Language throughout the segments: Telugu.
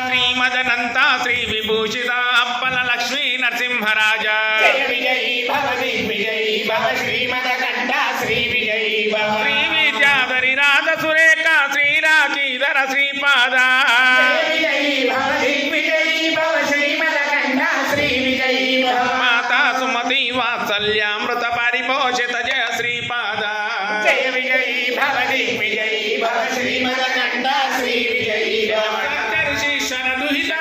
శ్రీమదనంత శ్రీ విభూషిత అప్పల లక్ష్మీ నరసింహరాజ జయ విజయీ భవ దిగ్విజయీ భవ శ్రీమదకంఠ శ్రీ విజయీ భవ శ్రీ విద్యాధరి రాధ సురేఖ శ్రీరాకీధర శ్రీపాద జయ విజయీ భవ దిగ్విజయీ భవ శ్రీమదకంఠ శ్రీ విజయీ భవ మాతా సుమతి వాత్సల్యామృత పరిపోషిత జయ శ్రీపాద జయ విజయీ భవ దిగ్విజయీ భవ శ్రీమదకంఠ శ్రీ విజయీ భవ శిష్యన దుహిత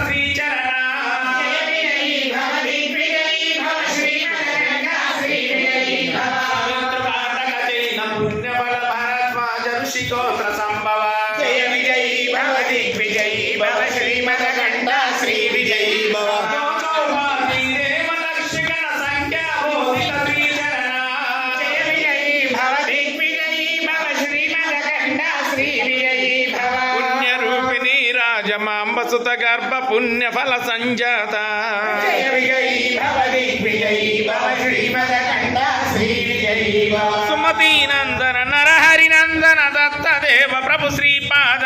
శ్రీచరణ జయ విజయీ భవ దిగ్విజయీ భవ శ్రీమదకంఠ శ్రీ విజయీ భవ పుణ్యబల భరద్వాజ ఋషిగోత్ర సంభవ జయ విజయీ భవ దిగ్విజయీ భవ శ్రీమదకంఠ శ్రీ విజయీ భవ జయ విజయీ భవ దిగ్విజయీ భవ శ్రీమదకంఠ శ్రీ విజయీ భవ పుణ్యరూపిణి రాజమాంబసుత గర్భ పుణ్యఫల సంజాత జయ విజయీ భవ దిగ్విజయీ భవ శ్రీమదకంఠ శ్రీ విజయీ భవ సుమతి నందన నరహరి నందన దత్త దేవ ప్రభు శ్రీపాద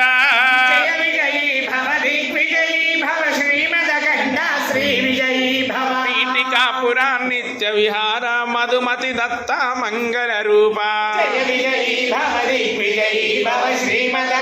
జయ విజయీ భవ దిగ్విజయీ భవ శ్రీమదకంఠ శ్రీ విజయీ భవ పీఠికాపురా నిత్య విహార మధుమతి దత్త మంగళ రూప జయ విజయీ భవ దిగ్విజయీ భవ శ్రీమద